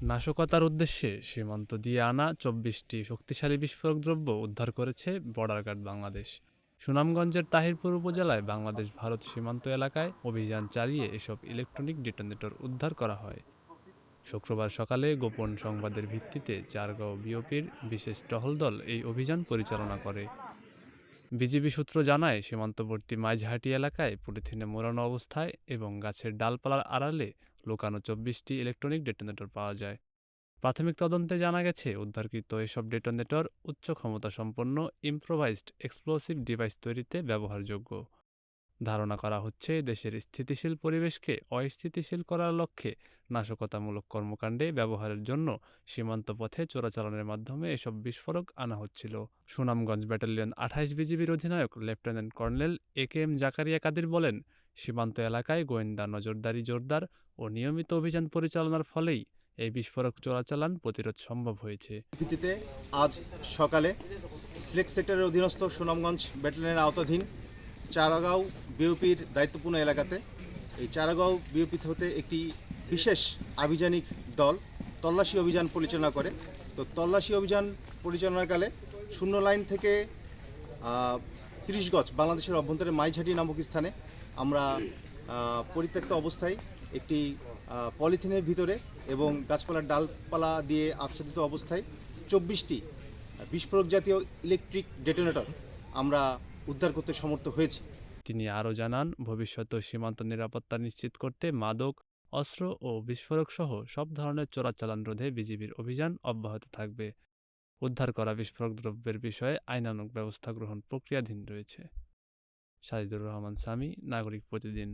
নাশকতার উদ্দেশ্যে সীমান্ত দিয়ে আনা ২৪টি শক্তিশালী বিস্ফোরক দ্রব্য উদ্ধার করেছে বর্ডার গার্ড বাংলাদেশ। সুনামগঞ্জের তাহিরপুর উপজেলায় বাংলাদেশ ভারত সীমান্ত এলাকায় অভিযান চালিয়ে এসব ইলেকট্রনিক ডিটোনেটর উদ্ধার করা হয়। শুক্রবার সকালে গোপন সংবাদের ভিত্তিতে চারগাঁও বিওপির বিশেষ টহল দল এই অভিযান পরিচালনা করে। বিজিবি সূত্র জানায়, সীমান্তবর্তী মাইজহাটি এলাকায় পলিথিনে মোড়ানো অবস্থায় এবং গাছের ডালপালার আড়ালে লুকানো ২৪টি ইলেকট্রনিক ডেটোনেটর পাওয়া যায়। প্রাথমিক তদন্তে জানা গেছে, উদ্ধারকৃত এসব ডেটোনেটর উচ্চ ক্ষমতা সম্পন্ন ইম্প্রোভাইজড এক্সপ্লোসিভ ডিভাইস তৈরিতে ব্যবহারযোগ্য। ধারণা করা হচ্ছে, দেশের স্থিতিশীল পরিবেশকে অস্থিতিশীল করার লক্ষ্যে নাশকতামূলক কর্মকাণ্ডে ব্যবহারের জন্য সীমান্ত পথে চোরাচালানের মাধ্যমে এসব বিস্ফোরক আনা হচ্ছিল। সুনামগঞ্জ ব্যাটালিয়ন ২৮ বিজিবির অধিনায়ক lieutenant colonel AKM Zakaria Kadir বলেন, সীমান্ত এলাকায় গোয়েন্দা নজরদারি জোরদার ও নিয়মিত অভিযান পরিচালনার ফলেই এই বিস্ফোরক চোরাচালান প্রতিরোধ সম্ভব হয়েছে। ভিত্তিতে আজ সকালে সিলেক্ট সেক্টরের অধীনস্থ সুনামগঞ্জ ব্যাটালিয়নের আওতাধীন চারাগাঁও বিওপির দায়িত্বপূর্ণ এলাকাতে এই চারাগাঁও বিওপি হতে একটি বিশেষ আভিযানিক দল তল্লাশি অভিযান পরিচালনা করে। তো তল্লাশি অভিযান পরিচালনাকালে শূন্য লাইন থেকে ৩০ গজ বাংলাদেশের অভ্যন্তরে মাইজহাটি নামক স্থানে আমরা পরিত্যক্ত অবস্থায় একটি পলিথিনের ভিতরে এবং গাছপালার ডালপালা দিয়ে আচ্ছাদিত অবস্থায় ২৪টি বিস্ফোরক জাতীয় ইলেকট্রিক ডেটোনেটর আমরা উদ্ধার করতে সমর্থ হয়েছি। তিনি আরও জানান, ভবিষ্যতেও সীমান্ত নিরাপত্তা নিশ্চিত করতে মাদক, অস্ত্র ও বিস্ফোরক সহ সব ধরনের চোরাচালান রোধে বিজিবির অভিযান অব্যাহত থাকবে। উদ্ধার করা বিস্ফোরক দ্রব্যের বিষয়ে আইনানুগ ব্যবস্থা গ্রহণ প্রক্রিয়াধীন রয়েছে। সাজিদুর রহমান সামি, নাগরিক প্রতিদিন।